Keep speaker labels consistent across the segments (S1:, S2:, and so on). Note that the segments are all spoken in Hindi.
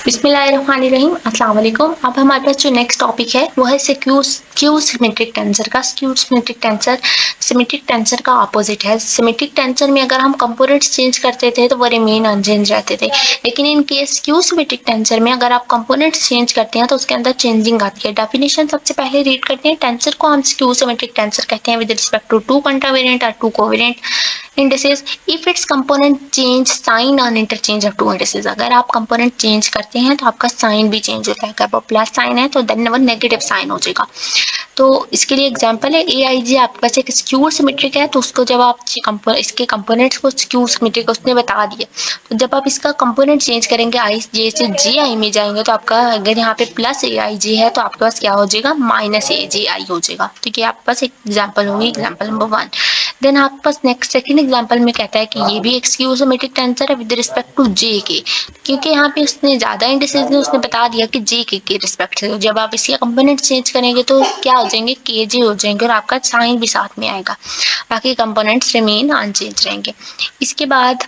S1: बिस्मिल्लाहिर्रहमानिर्रहीम, अस्सलाम वालेकुम। अब हमारे पास जो नेक्स्ट टॉपिक है वो है स्क्यू सिमेट्रिक टेंसर का। Skew symmetric tensor symmetric tensor का अपोजिट है। सिमेट्रिक टेंसर में अगर हम कंपोनेंट्स चेंज करते थे तो वो रिमेन अनचेंज रहते थे, लेकिन in case skew symmetric tensor में अगर आप कंपोनेंट्स चेंज करते हैं तो उसके अंदर चेंजिंग आती है। डेफिनेशन सबसे पहले रीड करते हैं। टेंसर को हम स्क्यू सिमेट्रिक टेंसर कहते हैं with respect to two contravariant और two covariant indices if its component change sign on interchange of two indices। अगर आप कंपोनेंट चेंज करते हैं तो आपका साइन भी चेंज होता है। अगर वो प्लस साइन है तो देन वो नेगेटिव साइन हो जाएगा। तो इसके लिए एग्जांपल है ए आई जी। आपके पास एक स्क्यू सिमेट्रिक है तो उसको जब आप इसके कंपोनेंट्स को स्क्यू सिमेट्रिक उसने बता दिया, तो जब आप इसका कंपोनेंट चेंज करेंगे आई जे से जे आई में जाएंगे तो आपका अगर यहाँ पे प्लस ए आई जे है तो आपके पास क्या हो जाएगा, माइनस ए जे आई हो जाएगा। तो ये आपके पास एक एग्जाम्पल होगी, एग्जाम्पल नंबर 1। देन आपके पास नेक्स्ट सेकंड एग्जांपल में कहता है कि ये भी एक स्क्यू सिमेट्रिक टेंसर है विद रिस्पेक्ट टू जे के, क्योंकि यहाँ पे उसने ज्यादा इंडिसेस ने उसने बता दिया कि जे के रिस्पेक्ट से। तो जब आप इसके कंपोनेंट चेंज करेंगे तो क्या हो जाएंगे, के जे हो जाएंगे और आपका साइन भी साथ में आएगा। बाकी कंपोनेंट्स रिमेन अनचेंज रहेंगे। इसके बाद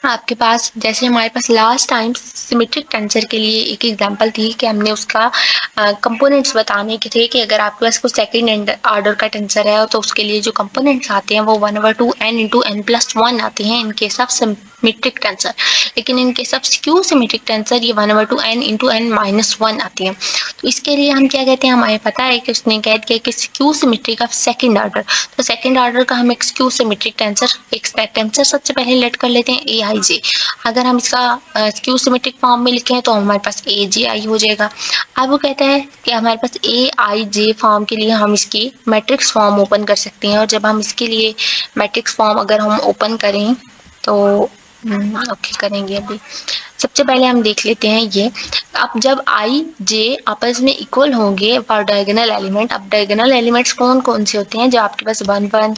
S1: आपके पास जैसे हमारे पास लास्ट टाइम सिमेट्रिक टेंसर के लिए एक एग्जांपल थी कि हमने उसका कंपोनेंट्स बताने के थे कि अगर आपके पास कोई सेकंड ऑर्डर का टेंसर है तो उसके लिए जो कंपोनेंट्स आते हैं वो 1/2 n इंटू n प्लस 1 आते हैं in case of symmetric tensor. लेकिन in case of skew symmetric tensor ये 1/2 n इंटू n माइनस 1 आती है। तो इसके लिए हम क्या कहते हैं, हमें पता है कि उसने कह दिया कि skew symmetric of second order. तो सेकंड ऑर्डर का हम एक स्क्यू सिमेट्रिक टेंसर एक टेंसर सबसे पहले लेट कर लेते हैं ए आई जे। अगर हम इसका स्क्यू सिमेट्रिक फॉर्म में लिखें तो हमारे पास ए जे आई हो जाएगा। अब वो कहता है कि हमारे पास ए आई जे फॉर्म के लिए हम इसकी मैट्रिक्स फॉर्म ओपन कर सकते हैं, और जब हम इसके लिए मैट्रिक्स फॉर्म अगर हम ओपन करें तो ओके करेंगे। अभी सबसे पहले हम देख लेते हैं ये। अब जब आई जे आपस में इक्वल होंगे फॉर डायगोनल एलिमेंट। अब डायगोनल एलिमेंट्स कौन कौन से होते हैं, जो आपके पास 1 1,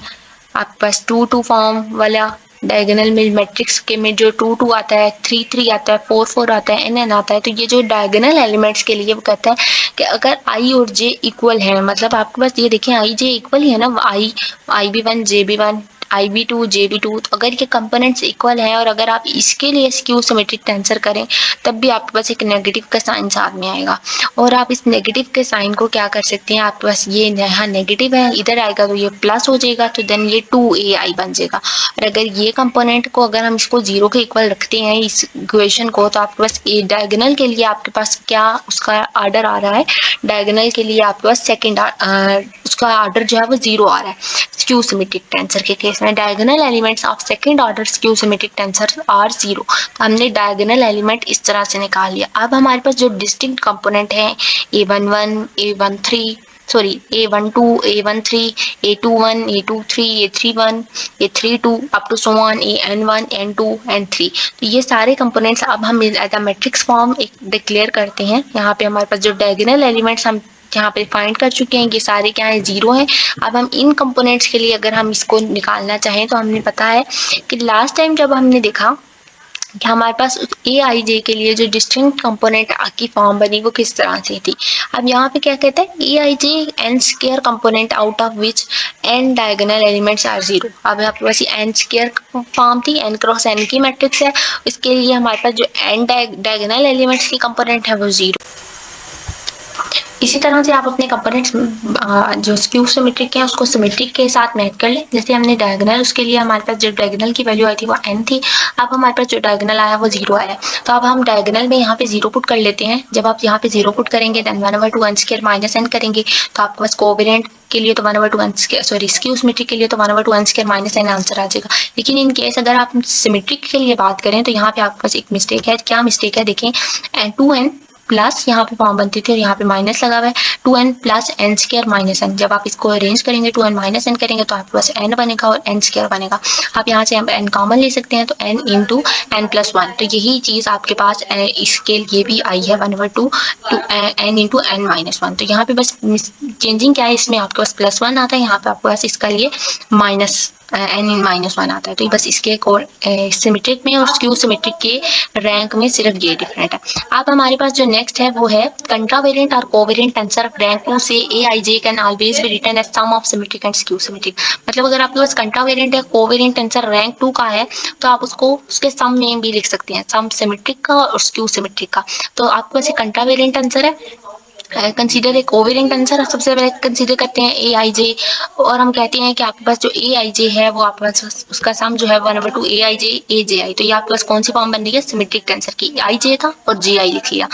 S1: आपके पास 2 2 फॉर्म वाला डायगोनल में मैट्रिक्स के में जो 2 2 आता है, 3 3 आता है, 4 4 आता है, n n आता है। तो ये जो डायगोनल एलिमेंट्स के लिए वो कहता है कि अगर i और j इक्वल है, मतलब आपके पास ये देखें i j इक्वल ही है ना, i भी 1 j भी 1 i भी 2 j भी 2। तो अगर ये कंपोनेंट्स इक्वल हैं और अगर आप इसके लिए स्क्यू सिमेट्रिक टेंसर करें तब भी आपके पास एक नेगेटिव का साइन साथ में आएगा। और आप इस नेगेटिव के साइन को क्या कर सकते हैं, आपके पास ये यहाँ नेगेटिव है, इधर आएगा तो ये प्लस हो जाएगा, तो देन ये 2ai बन जाएगा। और अगर ये कंपोनेंट को अगर हम इसको 0 के इक्वल रखते हैं इस इक्वेशन को, तो आपके पास ए डायगोनल के लिए आपके पास क्या उसका ऑर्डर आ रहा है, डायगोनल के लिए आपके पास सेकंड उसका ऑर्डर जो है वो 0 आ रहा है। स्क्यू सिमेट्रिक टेंसर के केस में diagonal elements of second order skew symmetric tensor are 0। तो हमने डायगोनल एलिमेंट इस तरह से निकाल लिया। अब हमारे पास जो डिस्टिंक्ट कंपोनेंट है a11 a13 sorry a12 a13 a21 a23 a31 a32 up to so on an1 n2 n3। तो ये सारे कंपोनेंट्स अब हम एज अ मैट्रिक्स फॉर्म एक डिक्लेयर करते हैं। यहाँ पे हमारे पास जो डायगोनल एलिमेंट्स हम यहाँ पे फाइंड कर चुके हैं, ये सारे क्या है, 0 हैं। अब हम इन कंपोनेंट्स के लिए अगर हम इसको निकालना चाहें तो हमने पता है कि लास्ट टाइम जब हमने देखा कि हमारे पास ए आई जे के लिए जो डिस्टिंक्ट कंपोनेंट की फॉर्म बनी वो किस तरह से थी। अब यहाँ पे क्या कहता है, a i j n square component out of which n diagonal elements are 0। अब आपके पास एन स्क्वायर फॉर्म थी, एन क्रॉस एन की मैट्रिक्स है, इसके लिए हमारे पास जो एन डायगोनल एलिमेंट्स की कंपोनेंट है वो 0। इसी तरह से आप अपने कंपोनेंट्स जो स्क्यू सिमेट्रिक है उसको सिमेट्रिक के साथ मैच कर लें। जैसे हमने डायगोनल, उसके लिए हमारे पास जो डायगोनल की वैल्यू आई थी वो n थी, अब हमारे पास जो डायगोनल आया वो 0 आया। तो अब हम डायगोनल में यहाँ पे 0 पुट कर लेते हैं। जब आप यहाँ पे 0 पुट करेंगे then 1/2 n square minus n करेंगे तो आपके पास कोवेरिएंट के लिए तो 1/2 n square, sorry skew symmetric के लिए तो 1/2 n square minus n answer आ जाएगा। लेकिन इन केस अगर आप सिमेट्रिक के लिए बात करें तो यहाँ पे आपके पास एक मिस्टेक है। क्या मिस्टेक है, देखें 2n प्लस यहाँ पे फॉर्म बनती थी और यहाँ पे माइनस लगा हुआ है, 2n plus n square minus n। जब आप इसको अरेंज करेंगे 2n माइनस n करेंगे तो आपके पास n बनेगा और n स्क्वायर बनेगा। आप यहाँ से n कॉमन ले सकते हैं तो n इंटू n प्लस 1। तो यही चीज़ आपके पास इसके लिए भी आई है 1/2 n इंटू n माइनस 1। तो यहाँ पे बस चेंजिंग क्या है, इसमें आपके पास +1 आता है, यहाँ पे आपके पास इसका लिए माइनस n-1 आता है। तो बस इसके सिमेट्रिक में और स्क्यू सिमेट्रिक के रैंक में सिर्फ ये डिफरेंट है। अब हमारे पास जो नेक्स्ट है वो है कंट्रावेरिएंट और कोवेरिएंट टेंसर ऑफ रैंक 2 से aij can always be written as sum of symmetric and skew symmetric. मतलब अगर आपके पास कंट्रावेरिएंट या कोवेरिएंट टेंसर रैंक 2 का है तो आप उसको उसके सम में भी लिख सकते हैं, सम सिमेट्रिक का और स्क्यू सिमेट्रिक का। तो आपके पास कंट्रावेरिएंट टेंसर है, कंसीडर ए कोवेरिएंट आंसर सबसे पहले कंसीडर करते हैं ए आई जे, और हम कहते हैं कि आपके पास जो ए आई जे है वो आपके पास उसका सम जो है 1/2 ए आई जे ए जे आई। तो ये आपके पास कौन सी फॉर्म बन रही है, सिमेट्रिक टेंसर की। आई जे था और जे आई लिख लिया,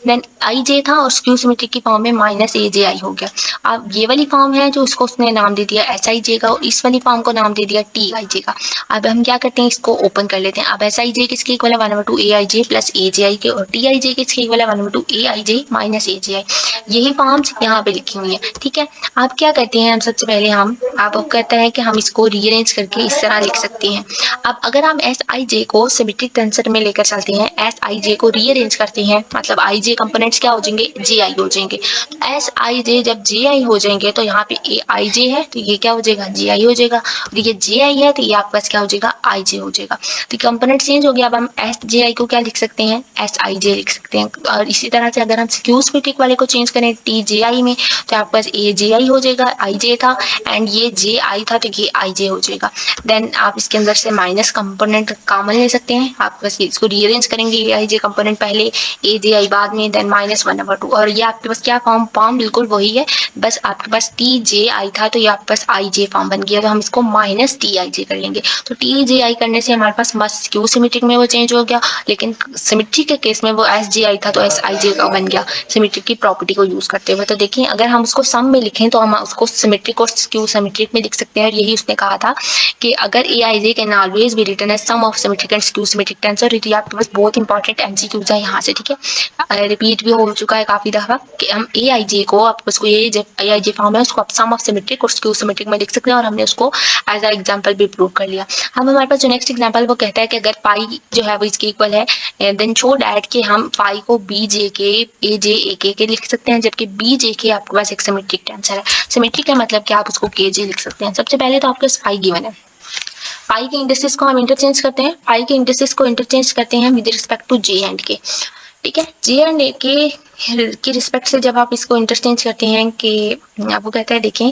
S1: देन आई जे था और स्क्यू सिमेट्रिक की फॉर्म में माइनस ए जे आई हो गया। अब ये वाली फॉर्म है जो उसको उसने नाम दे दिया एस आई जे का, और इस वाली फॉर्म को नाम दे दिया टी आई जे का। अब हम क्या करते हैं, इसको ओपन कर लेते हैं। अब एस आई जे किसके इक्वल है 1/2 ए आई जे प्लस ए जे आई के, और टी आई जे किसके इक्वल है 1/2 ए आई जे माइनस ए जे आई। यही फॉर्म्स यहाँ पे लिखी हुई है, ठीक है। आप क्या करते हैं, हम सबसे पहले हम आप कहते हैं कि हम इसको रीअरेंज करके इस तरह लिख सकते हैं। अब अगर हम एस आई जे को सिमेट्रिक टेंसर में लेकर चलते हैं, एस आई जे को रीअरेंज करते हैं, मतलब आई जे कंपोनेंट्स क्या हो जाएंगे, जे आई हो जाएंगे। एस आई जे जब जे आई हो जाएंगे तो यहाँ पे ए आई जे है तो ये क्या हो जाएगा, जे आई हो जाएगा, और ये जे आई है तो ये आपके पास क्या हो जाएगा, आई जे हो जाएगा। तो कंपोनेंट चेंज हो गया। अब हम एस जे आई को क्या लिख सकते हैं, एस आई जे लिख सकते हैं। और इसी तरह से अगर हम स्क्यू सिमेट्रिक वाले को चेंज करें टी जे आई में तो आपके पास ए जे आई हो जाएगा, आई जे था एंड ये जे आई था तो ये आई जे हो जाएगा। देन आप इसके अंदर से माइनस कंपोनेंट कॉमन ले सकते हैं, आप बस इसको रीअरेंज करेंगे, ए आई जे कंपोनेंट पहले ए जे आई बाद में, देन -1/2, और ये आपके पास क्या फॉर्म बिल्कुल वही है, बस आपके पास टी जे आई था तो ये आपके पास आई जे फॉर्म बन गया, तो हम इसको माइनस टी आई जे कर लेंगे। तो टी जे आई करने से हमारे पास बस स्क्यू सिमेट्रिक में वो चेंज हो गया, लेकिन सिमेट्रिक के केस में वो एस जे आई था तो एस आई जे का बन गया सिमेट्रिक की प्रॉपर्टी को यूज करते हुए। तो देखिए अगर हम उसको सम में लिखें तो हम उसको सिमेट्रिक और स्क्यू सिमेट्रिक में लिख सकते हैं, और यही उसने कहा था कि अगर a i j can always be written as sum of symmetric and skew symmetric tensor. ये आपके पास बहुत इंपॉर्टेंट एमसीक्यूज है यहाँ से, ठीक है, रिपीट भी हो चुका है काफी दफा कि हम ए आई जे को आप उसको ये जब ए आई जे फॉर्म है उसको आप सम ऑफ सिमेट्रिक और स्क्यू सिमेट्रिक में लिख सकते हैं, और हमने उसको एज अ एग्जांपल भी प्रूव कर लिया। हम हमारे पास जो नेक्स्ट एग्जांपल वो कहता है कि अगर पाई जो है वो इसके इक्वल है, देन शो दैट कि हम पाई को बी जे के ए जे ए के लिख सकते हैं, जबकि बी जे के आपके पास एक सिमेट्रिक टेंसर है। सिमेट्रिक का मतलब कि आप उसको के जे लिख सकते हैं। सबसे पहले तो आपके पास पाई गिवन है, पाई के इंडिसेस को हम इंटरचेंज करते हैं, पाई के इंडिसेस को इंटरचेंज करते हैं with respect to J and K, ठीक है। जे एंड ए के की रिस्पेक्ट से जब आप इसको इंटरचेंज करते हैं कि आपको कहता है देखें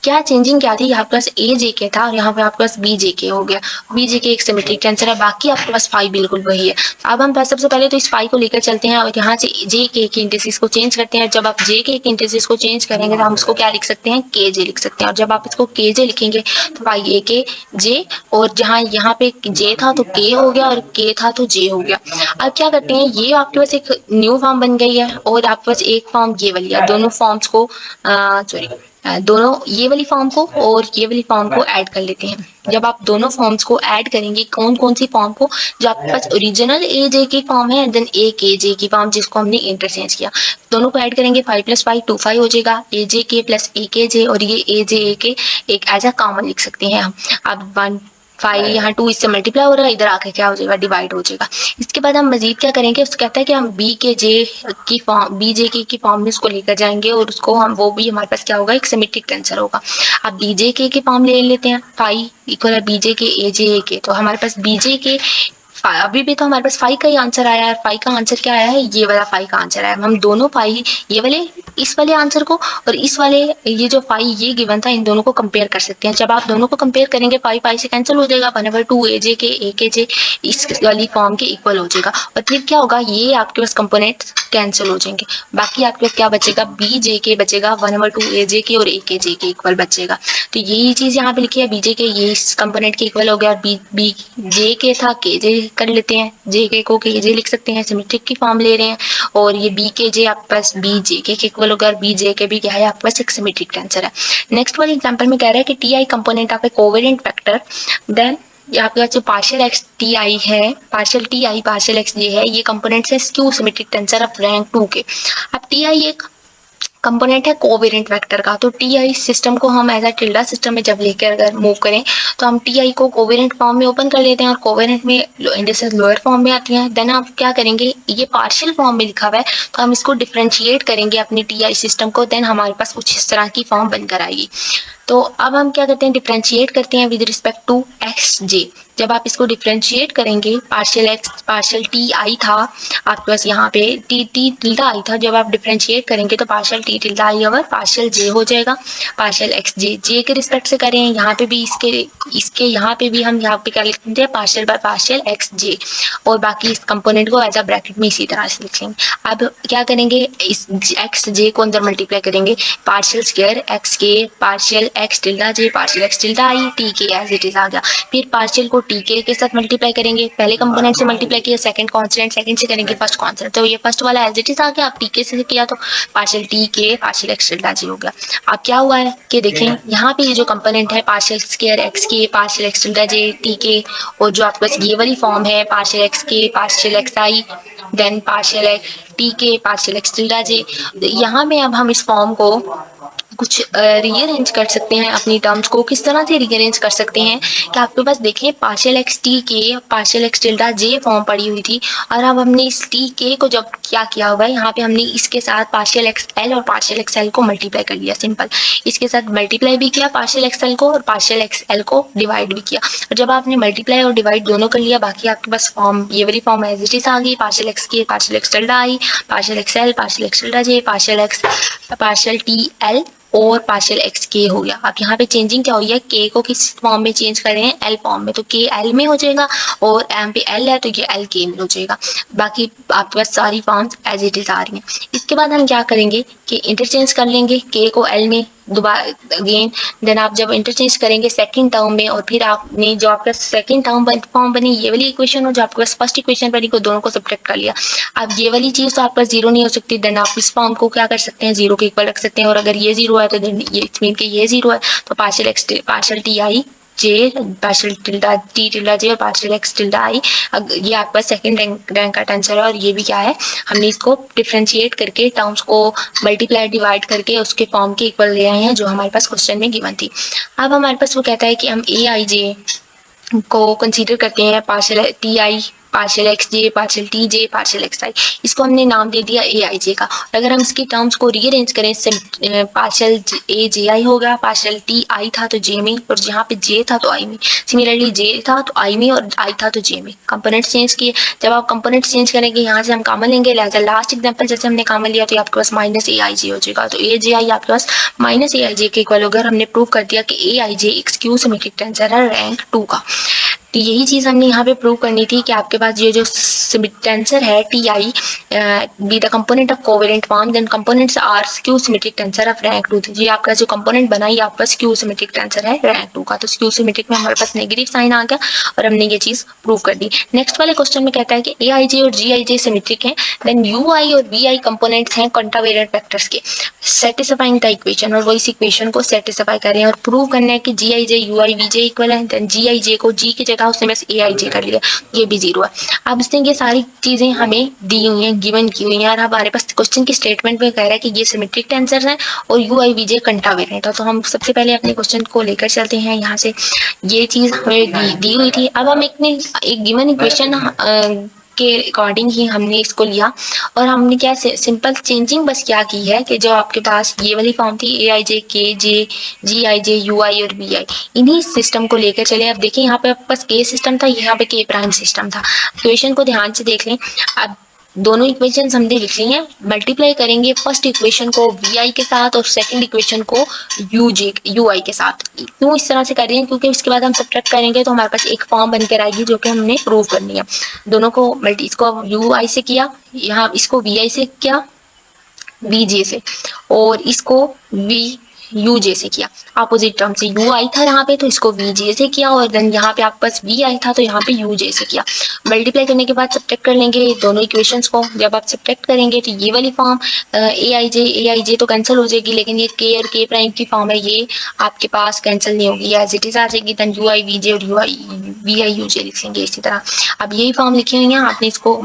S1: क्या चेंजिंग क्या थी, यहाँ पास ए जे के था और यहाँ पे आपके पास बी जे के हो गया। बी जे के एक सिमेट्रिक टेंसर है, बाकी आपके पास फाई बिल्कुल वही है। अब हम सबसे पहले तो इस फाई को लेकर चलते हैं और यहाँ से जे के इंडिसेस को चेंज करते हैं। जब आप जे के इंडिसेस को चेंज करेंगे तो हम उसको क्या लिख सकते हैं, के जे लिख सकते हैं, और जब आप इसको के जे लिखेंगे तो फाई ए के जे, और जहाँ यहाँ पे जे था तो के हो गया और के था तो जे हो गया। अब क्या करते हैं, ये आपके पास एक न्यू फॉर्म बन गई है और आपके पास एक फॉर्म ये वाली है, दोनों फॉर्म्स को सॉरी दोनों ये वाली फॉर्म को और ये वाली फॉर्म को ऐड कर लेते हैं। जब आप दोनों फॉर्म्स को ऐड करेंगे, कौन कौन सी फॉर्म को, जो आपके पास ओरिजिनल ए जे की फॉर्म है देन ए के जे की फॉर्म जिसको हमने इंटरचेंज किया, दोनों को ऐड करेंगे 5 + 5 25 हो जाएगा, ए जे के प्लस ए के जे, और ये ए जे ए के एक एज अ कॉमन लिख सकते हैं हम। अब 1 5 यहाँ 2 इससे मल्टीप्लाई हो रहा है, इधर आके क्या हो जाएगा, डिवाइड हो जाएगा। इसके बाद हम मजीद क्या करेंगे, उसको कहता है कि हम बी के जे की फॉर्म, बी जे के की फॉर्म में उसको लेकर जाएंगे और उसको हम वो भी हमारे पास क्या होगा, एक सिमेट्रिक टेंसर होगा। अब बी जे के की फॉर्म ले लेते हैं, फाई इक्वल है बी जे के ए जे ए के, तो हमारे पास बी जे के अभी भी तो हमारे पास फाई का ही आंसर आया है। फाई का आंसर क्या आया है, ये वाला फाई का आंसर आया है। हम दोनों फाई ये वाले इस वाले आंसर को और इस वाले ये जो फाई ये गिवन था इन दोनों को कंपेयर कर सकते हैं। जब आप दोनों को कंपेयर करेंगे फाई फाई से कैंसिल हो जाएगा, 1/2 ए के जे इस वाली फॉर्म के इक्वल हो जाएगा, और फिर क्या होगा, ये आपके पास कंपोनेंट कैंसिल हो जाएंगे। बाकी आपके पास क्या बचेगा, बी जे के बचेगा, 1/2 ए जे के और ए के जे के इक्वल बचेगा। तो यही चीज यहाँ पे लिखी है, बी जे के ये इस कंपोनेंट के इक्वल हो गया, और बी जे के था के जे कर लेते हैं, जे के को के जे लिख सकते हैं, सिमेट्रिक की फॉर्म ले रहे हैं, और ये बी के जे आपके पास बी जे के इक्वल होगा, और बी जे के भी क्या है आपके पास एक सिमेट्रिक टेंसर है। नेक्स्ट वाले एग्जांपल में कह रहा है कि T I component of a covariant vector, then आपके पास जो पार्शियल एक्स टी आई है, partial T I partial X ये है, ये कंपोनेंट्स है skew symmetric tensor of rank 2 के। अब टी आई एक कंपोनेंट है कोवेरिएंट वेक्टर का। तो टी आई सिस्टम को हम एज अ टिल्डा सिस्टम में जब लेकर अगर मूव करें तो हम टी आई को कोवेरिएंट फॉर्म में ओपन कर लेते हैं और कोवेरिएंट में इंडिसेस लोअर फॉर्म में आती हैं। देन आप क्या करेंगे, ये पार्शियल फॉर्म में लिखा हुआ है तो हम इसको डिफरेंशिएट करेंगे अपनी टी आई सिस्टम को, देन हमारे पास कुछ इस तरह की फॉर्म बनकर आएगी। तो अब हम क्या करते हैं, डिफरेंशिएट करते हैं विद रिस्पेक्ट टू एक्स जे। जब आप इसको डिफरेंशिएट करेंगे, partial x partial T I था आपके पास, यहाँ पे टी टी टिल्डा आई था, जब आप डिफरेंशिएट करेंगे तो पार्शियल टी टिल्डा आई और पार्शियल जे हो जाएगा। पार्शियल एक्स जे जे के रिस्पेक्ट से करें, यहाँ पे भी इसके इसके यहाँ पे भी हम यहाँ पे क्या लिख देते हैं, पार्शियल बाय पार्शियल एक्स जे, और बाकी इस कंपोनेंट को एज अ ब्रैकेट में इसी तरह से लिख लेंगे। अब क्या करेंगे, इस एक्स जे को अंदर मल्टीप्लाई करेंगे, partial square x k partial x tilde j partial x tilde I T के एज इट इज आ गया। फिर पार्शियल को टी के साथ मल्टीप्लाई करेंगे, पहले कंपोनेंट से मल्टीप्लाई किया, सेकंड कांस्टेंट, सेकंड से करेंगे फर्स्ट कांस्टेंट, तो ये फर्स्ट वाला एज इट इज आ गया। आप टी के से किया तो पार्शियल टी के पार्शियल एक्स टिल्डा जे हो गया। अब क्या हुआ है कि देखें यहाँ पे ये जो कंपोनेंट है partial square x k partial x tilde जे टी के, और जो आपके पास ये वाली फॉर्म है partial x k partial x आई देन पार्शियल टी के पार्शियल एक्स टिल्डा जे, यहाँ में अब हम इस फॉर्म को कुछ रीअरेंज कर सकते हैं। अपनी टर्म्स को किस तरह से रीअरेंज कर सकते हैं कि आपके पास देखिए पार्शियल एक्स टी के पार्शियल एक्स टिल्डा जे फॉर्म पड़ी हुई थी, और अब हमने इस टी के को जब क्या किया हुआ है, यहाँ पे हमने इसके साथ पार्शियल एक्स एल और पार्शियल एक्स एल को मल्टीप्लाई कर लिया, सिंपल। इसके साथ मल्टीप्लाई भी किया पार्शियल एक्स एल को और पार्शियल एक्स एल को डिवाइड भी किया, और जब आपने मल्टीप्लाई और डिवाइड दोनों कर लिया, बाकी आपके पास फॉर्म ये वाली फॉर्म एज इट इज आ गई, partial x k partial x tilde i partial x l partial x tilde j partial x partial t l और पार्शियल एक्स के हो गया। अब यहाँ पे चेंजिंग क्या हुई है, के को किस फॉर्म में चेंज कर रहे हैं, एल फॉर्म में, तो के एल में हो जाएगा, और एम पे एल है तो ये एल के में हो जाएगा। बाकी आपके पास सारी फॉर्म्स एज इट इज आ रही हैं। इसके बाद हम क्या करेंगे कि इंटरचेंज कर लेंगे के को एल में दोबारा अगेन, देन आप जब इंटरचेंज करेंगे सेकंड टर्म में, और फिर आपने जो आपका सेकंड टर्म फॉर्म बनी ये वाली इक्वेशन, और जो आपके पास फर्स्ट इक्वेशन बनी को दोनों को सब्ट्रैक्ट कर लिया। अब ये वाली चीज तो आपका जीरो नहीं हो सकती, देन आप इस फॉर्म को क्या कर सकते हैं, जीरो के इक्वल रख सकते हैं, और अगर ये जीरो है तो देन ये मीन के ये जीरो है, तो partial x partial T i j partial tilde t tilde j और पार्शियल एक्स टिल्डा आई, ये आपके पास सेकंड रैंक का टेंसर है। और ये भी क्या है, हमने इसको डिफरेंशिएट करके टर्म्स को मल्टीप्लाई डिवाइड करके उसके फॉर्म के इक्वल ले आए हैं जो हमारे पास क्वेश्चन में गिवन थी। अब हमारे पास वो कहता है कि हम ए आई जे को कंसीडर करते हैं partial T I partial x j partial t j partial x i, इसको हमने नाम दे दिया ए आई जे का। अगर हम इसकी टर्म्स को रीअरेंज करें, पार्शियल ए जे आई होगा, पार्शियल टी आई था तो जे में, और यहाँ पे जे था तो आई में, सिमिलरली जे था तो आई में, और आई था तो जे में। कंपोनेंट चेंज किए, जब आप कंपोनेंट चेंज करेंगे यहाँ से हम कॉमन लेंगे, लास्ट एग्जाम्पल जैसे हमने कॉमन लिया तो आपके पास माइनस ए आई जे हो जाएगा, तो ए जे आई आपके पास माइनस ए आई जे के इक्वल होगा। अगर हमने प्रूव कर दिया कि ए आई जे एक स्क्यू सिमेट्रिक टेंसर है रैंक 2 का, तो यही चीज हमने यहाँ पे प्रूव करनी थी कि आपके पास ये जो टेंसर है T I be the component of covalent form, then components are skew symmetric tensor of rank 2। ये आपका जो कंपोनेंट बना ये आपका स्क्यू सिमेट्रिक टेंसर है रैंक 2 का, तो स्क्यू सिमेट्रिक में हमारे पास नेगेटिव साइन आ गया और हमने ये चीज प्रूव कर दी। नेक्स्ट वाले क्वेश्चन में कहता है कि ए आई जे और जी आई जे सिमेट्रिक है, देन यू आई और वी आई कंपोनेंट्स हैं कॉन्ट्रावेरिएंट वेक्टर्स के, सेटिस्फाइंग द इक्वेशन, और वो इस इक्वेशन को सेटिस्फाई कर रहे हैं और प्रूव करना है कि जी आई जे you I we J equal है, देन जी आई जे को जी की जगह उसने बस ए आई जे कर लिया, ये भी जीरो है। अब इसने ये सारी चीजें हमें दी हुई हैं, गिवन की हुई हैं, और हमारे पास क्वेश्चन की स्टेटमेंट में कह रहा है कि ये सिमेट्रिक टेंसर हैं और यू आई वी जे कॉन्ट्रावेरिएंट है। तो हम सबसे पहले अपने क्वेश्चन को लेकर चलते हैं यहाँ से, ये चीज हमें दी हुई थी। अब हम एक गिवन इक्वेशन के अकॉर्डिंग ही हमने इसको लिया, और हमने क्या सिंपल चेंजिंग बस क्या की है कि जो आपके पास ये वाली फॉर्म थी ए आई जे के जे जी आई जे यू आई और बी आई, इन्हीं सिस्टम को लेकर चले। अब देखिए यहाँ पे आपके पास के सिस्टम था, यहाँ पे के प्राइम सिस्टम था। इक्वेशन को ध्यान से देख लें। अब दोनों इक्वेशन हमने लिख ली हैं, मल्टीप्लाई करेंगे फर्स्ट इक्वेशन को वी आई के साथ और सेकंड इक्वेशन को यू आई के साथ। क्यों इस तरह से कर रहे हैं, क्योंकि इसके बाद हम सब्ट्रैक्ट करेंगे तो हमारे पास एक फॉर्म बनकर आएगी जो कि हमने प्रूव करनी है। दोनों को इसको यू आई से किया, यहाँ इसको वी आई से किया वी जे से, और इसको वी यू जे से किया, अपोजिट टर्म से यू आई था यहाँ पे तो इसको वी जे से किया, और देन यहाँ पे आपके पास वी आई था तो यहाँ पे यू जे से किया। मल्टीप्लाई करने के बाद सब्ट्रैक्ट कर लेंगे दोनों इक्वेशंस को। जब आप सब्ट्रैक्ट करेंगे तो ये वाली फॉर्म ए आई जे तो कैंसिल हो जाएगी, लेकिन ये के और के प्राइम की फॉर्म है ये आपके पास कैंसिल नहीं होगी, एज इट इज आ जाएगी। Then u I we j और u I v i u j लिखेंगे इसी तरह। अब यही फॉर्म लिखी हुई है, आपने इसको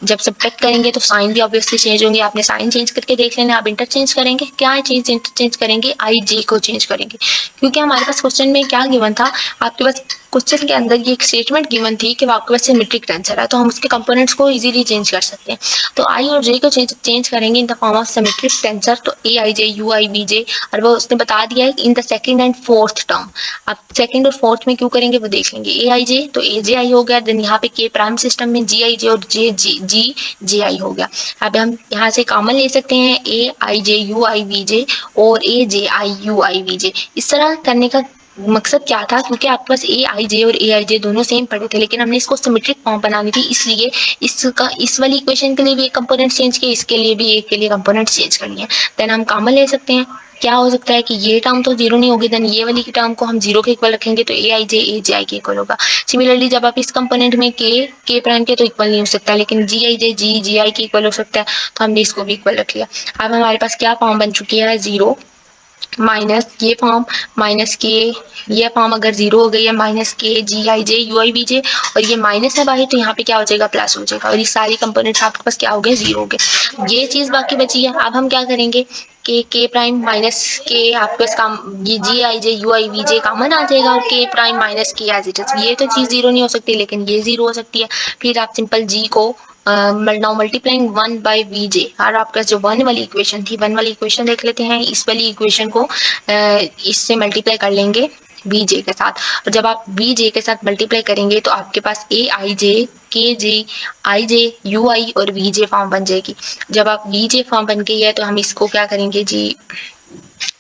S1: जब सब्ट्रैक्ट करेंगे तो साइन भी ऑब्वियसली चेंज होंगे, आपने साइन चेंज करके देख लेना। आप इंटरचेंज करेंगे, क्या है चीज इंटरचेंज करेंगे, आई जे को चेंज करेंगे, क्योंकि हमारे पास क्वेश्चन में क्या गिवन था, आपके पास क्वेश्चन के अंदर ये एक स्टेटमेंट गिवन थी कि आपके पास सिमेट्रिक टेंसर है तो हम उसके कंपोनेंट्स को इजीली चेंज कर सकते हैं। तो आई और जे को चेंज करेंगे in the form of symmetric tensor, तो ए i J you I B J, और वो उसने बता दिया है in the second and fourth term. अब सेकंड और फोर्थ में क्यों करेंगे वो देख लेंगे। ए आई जे तो ए जे आई हो गया, देन यहाँ पे के प्राइम सिस्टम में जी आई जे और जे जी जे आई हो गया। अब हम यहाँ से कॉमन ले सकते हैं ए i J you I we j और ए जे आई यू आई वी जे। इस तरह करने का मकसद क्या था, क्योंकि आपके पास ए आई जे और ए आई जे दोनों सेम पड़े थे, लेकिन हमने इसको सिमेट्रिक फॉर्म बनानी थी, इसलिए इसका इस वाली इक्वेशन के लिए भी एक कंपोनेंट चेंज किए, इसके लिए भी एक के लिए कंपोनेंट चेंज करनी है। देन हम कॉमन ले सकते हैं। क्या हो सकता है कि ये टर्म तो जीरो नहीं होगी, देन ये वाली की टर्म को हम जीरो के इक्वल रखेंगे तो ए आई के इक्वल होगा। सिमिलरली जब आप इस कंपोनेंट में के प्राइम के तो इक्वल नहीं हो सकता, लेकिन जी आई जे जी आई के इक्वल हो सकता है, तो हमने इसको भी इक्वल रख लिया। अब हमारे पास क्या फॉर्म बन चुकी है, जीरो माइनस ये फॉर्म माइनस के, ये फॉर्म अगर जीरो हो गई है माइनस के जी आई जे यू आई बी जे, और ये माइनस है बाहर तो यहाँ पे क्या हो जाएगा प्लस हो जाएगा, और ये सारी कंपोनेंट्स आपके पास क्या हो गए जीरो हो गए। ये चीज बाकी बची है। अब हम क्या करेंगे के प्राइम माइनस के आपके पास काम ये g I J you I we j common आ जाएगा, और k prime minus k as it is, ये तो चीज जीरो नहीं हो सकती लेकिन ये जीरो हो सकती है। फिर आप सिंपल जी को now multiplying one by v j, और आपका जो वन वाली इक्वेशन थी, वन वाली इक्वेशन देख लेते हैं। इस वाली इक्वेशन को इससे मल्टीप्लाई कर लेंगे वी जे के साथ, और जब आप वी जे के साथ मल्टीप्लाई करेंगे तो आपके पास ए आई जे के जे आई जे यू आई और वी जे फॉर्म बन जाएगी। जब आप वी जे फॉर्म बन गई है तो हम इसको क्या करेंगे जी,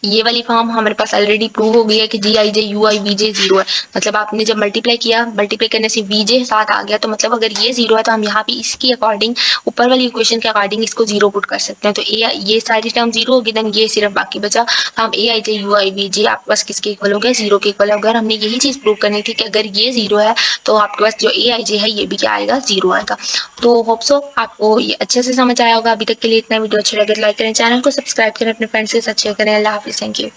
S1: ये वाली फॉर्म हमारे पास ऑलरेडी प्रूव हो गई है कि जी आई जे you I we j zero है, मतलब आपने जब मल्टीप्लाई किया, मल्टीप्लाई करने से वी जे साथ आ गया, तो मतलब अगर ये जीरो है तो हम यहाँ पे इसकी अकॉर्डिंग ऊपर वाली इक्वेशन के अकॉर्डिंग इसको जीरो पुट कर सकते हैं। तो ये सारी टर्म जीरो होगी, देन ये सिर्फ बाकी बचा, तो हम ए i J you I we जे आपके पास किसके इक्वल हो गया, जीरो के इक्वल हो गया। हमने यही चीज प्रूव करनी थी कि अगर ये जीरो है तो आपके पास जो ए आई जे है ये भी क्या आएगा, जीरो आएगा। तो होप सो आपको ये अच्छे से समझ आया होगा। अभी तक के लिए इतना। वीडियो अच्छा लगे तो लाइक करें, चैनल को सब्सक्राइब करें, अपने फ्रेंड्स के साथ शेयर करें। अल्लाह हाफिज़, थैंक यू।